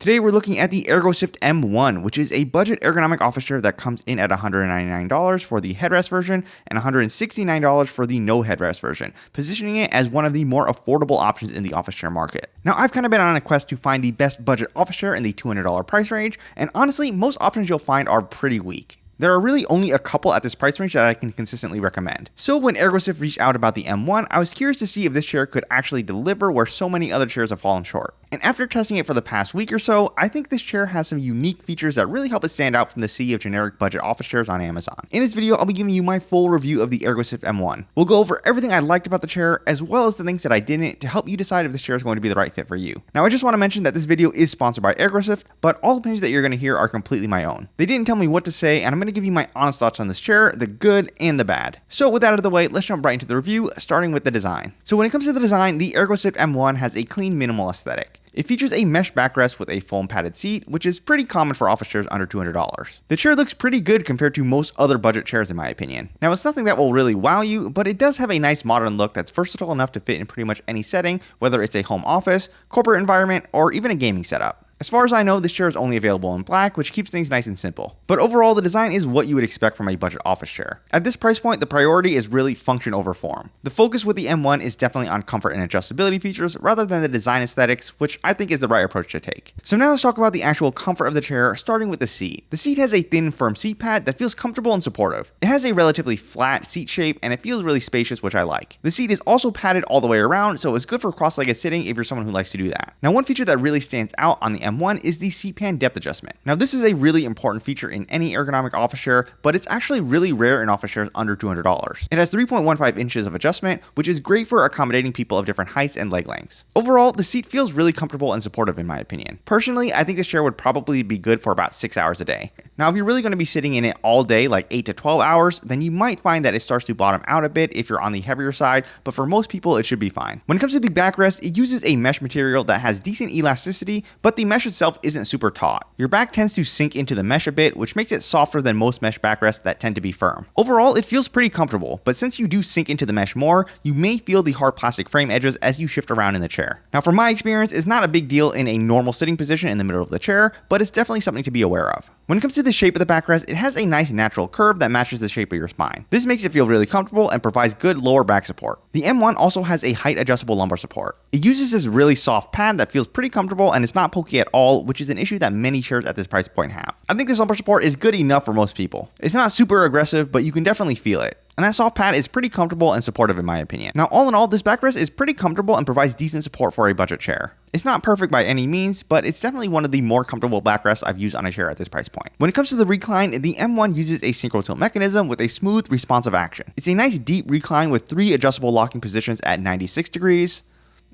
Today we're looking at the ErgoSift M1, which is a budget ergonomic office chair that comes in at $199 for the headrest version and $169 for the no headrest version, positioning it as one of the more affordable options in the office chair market. Now, I've kind of been on a quest to find the best budget office chair in the $200 price range, and honestly, most options you'll find are pretty weak. There are really only a couple at this price range that I can consistently recommend. So when ErgoSift reached out about the M1, I was curious to see if this chair could actually deliver where so many other chairs have fallen short. And after testing it for the past week or so, I think this chair has some unique features that really help it stand out from the sea of generic budget office chairs on Amazon. In this video, I'll be giving you my full review of the ErgoSift M1. We'll go over everything I liked about the chair, as well as the things that I didn't, to help you decide if this chair is going to be the right fit for you. Now, I just want to mention that this video is sponsored by ErgoSift, but all the opinions that you're going to hear are completely my own. They didn't tell me what to say, and I'm going to give you my honest thoughts on this chair, the good and the bad. So with that out of the way, let's jump right into the review, starting with the design. So when it comes to the design, the ErgoSift M1 has a clean, minimal aesthetic. It features a mesh backrest with a foam padded seat, which is pretty common for office chairs under $200. The chair looks pretty good compared to most other budget chairs in my opinion. Now, it's nothing that will really wow you, but it does have a nice modern look that's versatile enough to fit in pretty much any setting, whether it's a home office, corporate environment, or even a gaming setup. As far as I know, this chair is only available in black, which keeps things nice and simple. But overall, the design is what you would expect from a budget office chair. At this price point, the priority is really function over form. The focus with the M1 is definitely on comfort and adjustability features rather than the design aesthetics, which I think is the right approach to take. So now let's talk about the actual comfort of the chair, starting with the seat. The seat has a thin, firm seat pad that feels comfortable and supportive. It has a relatively flat seat shape, and it feels really spacious, which I like. The seat is also padded all the way around, so it's good for cross-legged sitting if you're someone who likes to do that. Now, one feature that really stands out on the M1 is the seat pan depth adjustment. Now, this is a really important feature in any ergonomic office chair, but it's actually really rare in office chairs under $200. It has 3.15 inches of adjustment, which is great for accommodating people of different heights and leg lengths. Overall, the seat feels really comfortable and supportive in my opinion. Personally, I think this chair would probably be good for about 6 hours a day. Now, if you're really going to be sitting in it all day, like 8 to 12 hours, then you might find that it starts to bottom out a bit if you're on the heavier side, but for most people, it should be fine. When it comes to the backrest, it uses a mesh material that has decent elasticity, but the mesh itself isn't super taut. Your back tends to sink into the mesh a bit, which makes it softer than most mesh backrests that tend to be firm. Overall, it feels pretty comfortable, but since you do sink into the mesh more, you may feel the hard plastic frame edges as you shift around in the chair. Now, from my experience, it's not a big deal in a normal sitting position in the middle of the chair, but it's definitely something to be aware of. When it comes to the shape of the backrest, it has a nice natural curve that matches the shape of your spine. This makes it feel really comfortable and provides good lower back support. The M1 also has a height adjustable lumbar support. It uses this really soft pad that feels pretty comfortable and it's not pokey at all, which is an issue that many chairs at this price point have. I think this lumbar support is good enough for most people. It's not super aggressive, but you can definitely feel it. And that soft pad is pretty comfortable and supportive in my opinion. Now, all in all, this backrest is pretty comfortable and provides decent support for a budget chair. It's not perfect by any means, but it's definitely one of the more comfortable backrests I've used on a chair at this price point. When it comes to the recline, the M1 uses a synchro tilt mechanism with a smooth, responsive action. It's a nice deep recline with 3 adjustable locking positions at 96 degrees,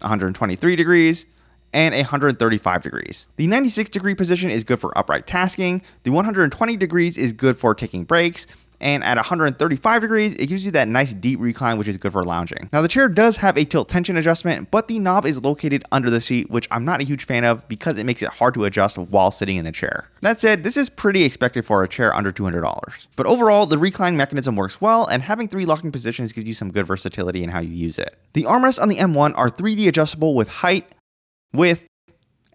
123 degrees, and 135 degrees. The 96 degree position is good for upright tasking, the 120 degrees is good for taking breaks, and at 135 degrees, it gives you that nice deep recline, which is good for lounging. Now, the chair does have a tilt tension adjustment, but the knob is located under the seat, which I'm not a huge fan of because it makes it hard to adjust while sitting in the chair. That said, this is pretty expected for a chair under $200. But overall, the recline mechanism works well, and having 3 locking positions gives you some good versatility in how you use it. The armrests on the M1 are 3D adjustable with height, width,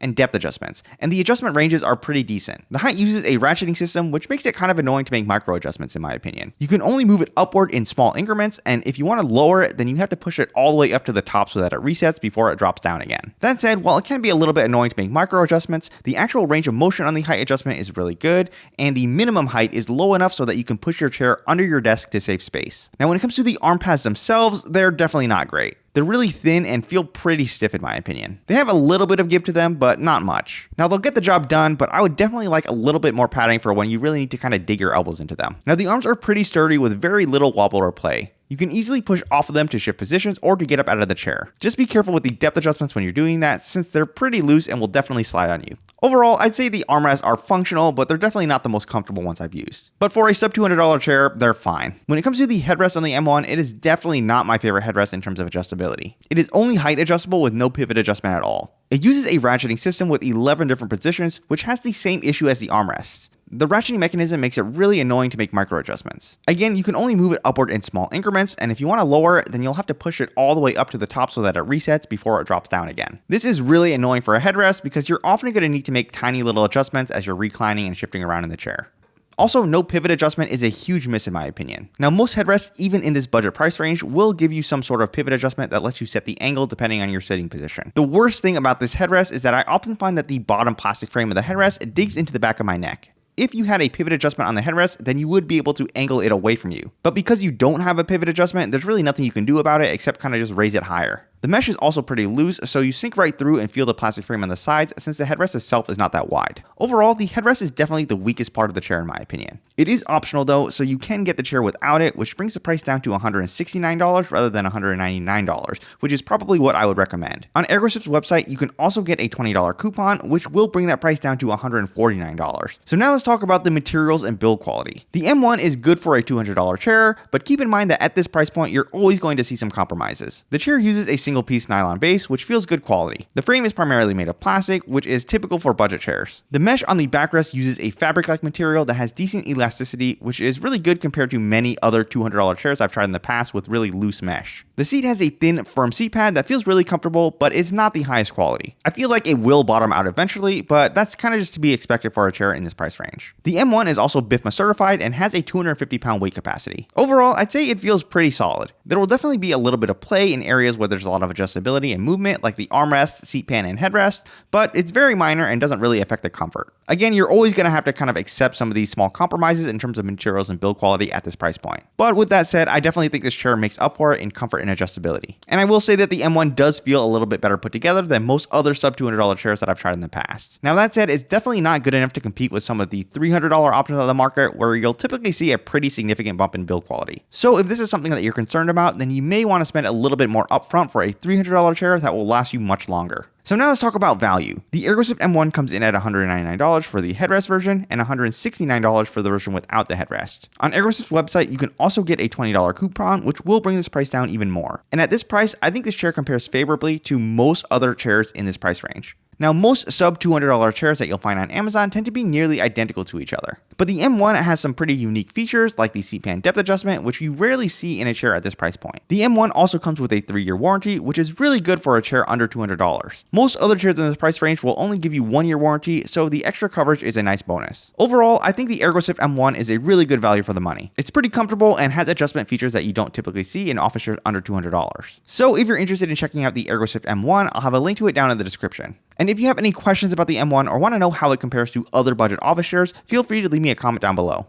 and depth adjustments, and the adjustment ranges are pretty decent. The height uses a ratcheting system, which makes it kind of annoying to make micro adjustments in my opinion. You can only move it upward in small increments, and if you want to lower it, then you have to push it all the way up to the top so that it resets before it drops down again. That said, while it can be a little bit annoying to make micro adjustments, the actual range of motion on the height adjustment is really good, and the minimum height is low enough so that you can push your chair under your desk to save space. Now, when it comes to the arm pads themselves, they're definitely not great. They're really thin and feel pretty stiff in my opinion. They have a little bit of give to them, but not much. Now, they'll get the job done, but I would definitely like a little bit more padding for when you really need to kind of dig your elbows into them. Now, the arms are pretty sturdy with very little wobble or play. You can easily push off of them to shift positions or to get up out of the chair. Just be careful with the depth adjustments when you're doing that, since they're pretty loose and will definitely slide on you. Overall, I'd say the armrests are functional, but they're definitely not the most comfortable ones I've used. But for a sub $200 chair, they're fine. When it comes to the headrest on the M1, it is definitely not my favorite headrest in terms of adjustability. It is only height adjustable with no pivot adjustment at all. It uses a ratcheting system with 11 different positions, which has the same issue as the armrests. The ratcheting mechanism makes it really annoying to make micro adjustments. Again, you can only move it upward in small increments, and if you want to lower it, then you'll have to push it all the way up to the top so that it resets before it drops down again. This is really annoying for a headrest because you're often going to need to make tiny little adjustments as you're reclining and shifting around in the chair. Also, no pivot adjustment is a huge miss in my opinion. Now, most headrests, even in this budget price range, will give you some sort of pivot adjustment that lets you set the angle depending on your sitting position. The worst thing about this headrest is that I often find that the bottom plastic frame of the headrest digs into the back of my neck. If you had a pivot adjustment on the headrest, then you would be able to angle it away from you. But because you don't have a pivot adjustment, there's really nothing you can do about it except kind of just raise it higher. The mesh is also pretty loose, so you sink right through and feel the plastic frame on the sides since the headrest itself is not that wide. Overall, the headrest is definitely the weakest part of the chair in my opinion. It is optional though, so you can get the chair without it, which brings the price down to $169 rather than $199, which is probably what I would recommend. On ErgoSift's website, you can also get a $20 coupon, which will bring that price down to $149. So now let's talk about the materials and build quality. The M1 is good for a $200 chair, but keep in mind that at this price point, you're always going to see some compromises. The chair uses a single piece nylon base, which feels good quality. The frame is primarily made of plastic, which is typical for budget chairs. The mesh on the backrest uses a fabric-like material that has decent elasticity, which is really good compared to many other $200 chairs I've tried in the past with really loose mesh. The seat has a thin, firm seat pad that feels really comfortable, but it's not the highest quality. I feel like it will bottom out eventually, but that's kind of just to be expected for a chair in this price range. The M1 is also BIFMA certified and has a 250-pound weight capacity. Overall, I'd say it feels pretty solid. There will definitely be a little bit of play in areas where there's a lot of adjustability and movement, like the armrest, seat pan, and headrest, but it's very minor and doesn't really affect the comfort. Again, you're always going to have to kind of accept some of these small compromises in terms of materials and build quality at this price point. But with that said, I definitely think this chair makes up for it in comfort and adjustability. And I will say that the M1 does feel a little bit better put together than most other sub $200 chairs that I've tried in the past. Now that said, it's definitely not good enough to compete with some of the $300 options on the market where you'll typically see a pretty significant bump in build quality. So if this is something that you're concerned about, then you may want to spend a little bit more upfront for a $300 chair that will last you much longer. So now let's talk about value. The ErgoSift M1 comes in at $199 for the headrest version and $169 for the version without the headrest. On ErgoSift's website, you can also get a $20 coupon, which will bring this price down even more. And at this price, I think this chair compares favorably to most other chairs in this price range. Now, most sub $200 chairs that you'll find on Amazon tend to be nearly identical to each other. But the M1 has some pretty unique features like the seat pan depth adjustment, which you rarely see in a chair at this price point. The M1 also comes with a 3-year warranty, which is really good for a chair under $200. Most other chairs in this price range will only give you 1-year warranty, so the extra coverage is a nice bonus. Overall, I think the ErgoSift M1 is a really good value for the money. It's pretty comfortable and has adjustment features that you don't typically see in office chairs under $200. So if you're interested in checking out the ErgoSift M1, I'll have a link to it down in the description. And if you have any questions about the M1 or want to know how it compares to other budget office chairs, feel free to leave me a comment down below.